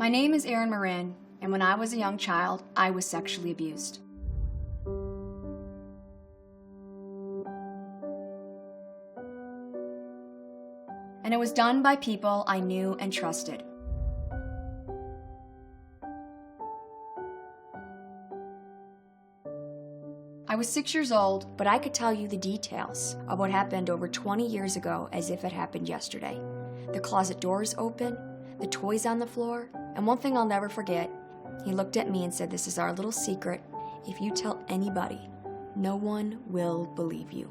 My name is Erin Merryn, and when I was a young child, I was sexually abused. And it was done by people I knew and trusted. I was 6 years old, but I could tell you the details of what happened over 20 years ago as if it happened yesterday. The closet doors open, the toys on the floor, and one thing I'll never forget, he looked at me and said, "This is our little secret. If you tell anybody, no one will believe you."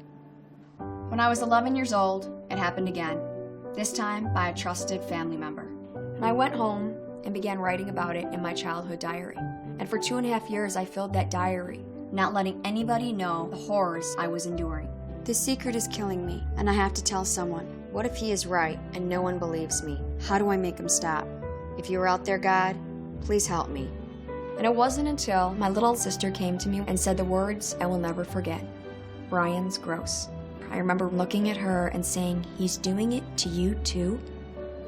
When I was 11 years old, it happened again, this time by a trusted family member. And I went home and began writing about it in my childhood diary. And for 2.5 years, I filled that diary, not letting anybody know the horrors I was enduring. This secret is killing me, and I have to tell someone. What if he is right and no one believes me? How do I make him stop? If you are out there, God, please help me. And it wasn't until my little sister came to me and said the words I will never forget. "Brian's gross." I remember looking at her and saying, "He's doing it to you too?"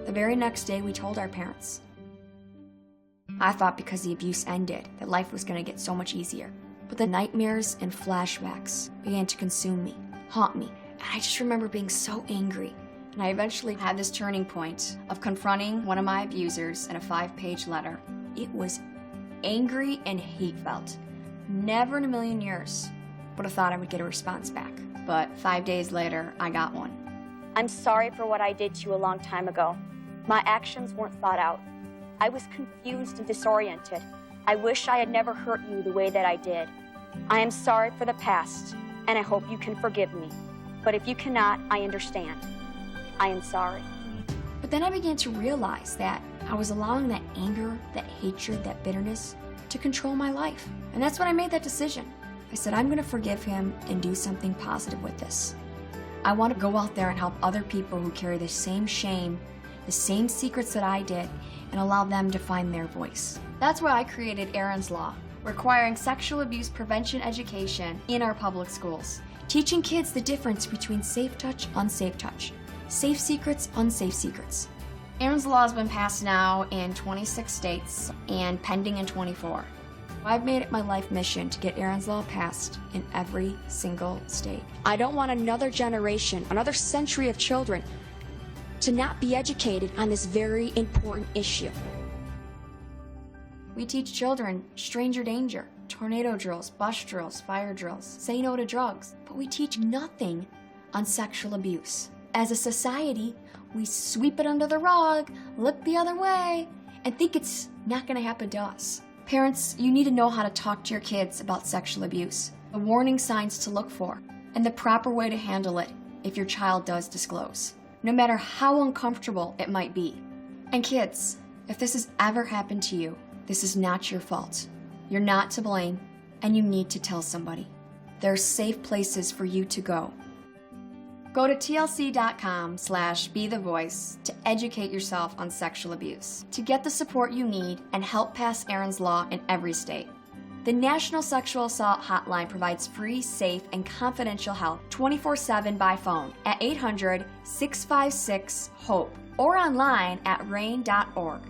The very next day, we told our parents. I thought because the abuse ended, that life was going to get so much easier. But the nightmares and flashbacks began to consume me, haunt me, and I just remember being so angry. And I eventually had this turning point of confronting one of my abusers in a 5-page letter. It was angry and hate-felt. Never in a million years would have thought I would get a response back. But 5 days later, I got one. "I'm sorry for what I did to you a long time ago. My actions weren't thought out. I was confused and disoriented. I wish I had never hurt you the way that I did. I am sorry for the past, and I hope you can forgive me. But if you cannot, I understand. I am sorry." But then I began to realize that I was allowing that anger, that hatred, that bitterness to control my life. And that's when I made that decision. I said, I'm going to forgive him and do something positive with this. I want to go out there and help other people who carry the same shame, the same secrets that I did, and allow them to find their voice. That's why I created Erin's Law, requiring sexual abuse prevention education in our public schools, teaching kids the difference between safe touch, unsafe touch, safe secrets, unsafe secrets. Erin's Law has been passed now in 26 states and pending in 24. I've made it my life mission to get Erin's Law passed in every single state. I don't want another generation, another century of children to not be educated on this very important issue. We teach children stranger danger, tornado drills, bus drills, fire drills, say no to drugs, but we teach nothing on sexual abuse. As a society, we sweep it under the rug, look the other way, and think it's not going to happen to us. Parents, you need to know how to talk to your kids about sexual abuse, the warning signs to look for, and the proper way to handle it if your child does disclose, no matter how uncomfortable it might be. And kids, if this has ever happened to you, this is not your fault. You're not to blame, and you need to tell somebody. There are safe places for you to go. Go to tlc.com/bethevoice to educate yourself on sexual abuse, to get the support you need and help pass Erin's Law in every state. The National Sexual Assault Hotline provides free, safe, and confidential help 24/7 by phone at 800-656-HOPE or online at rain.org.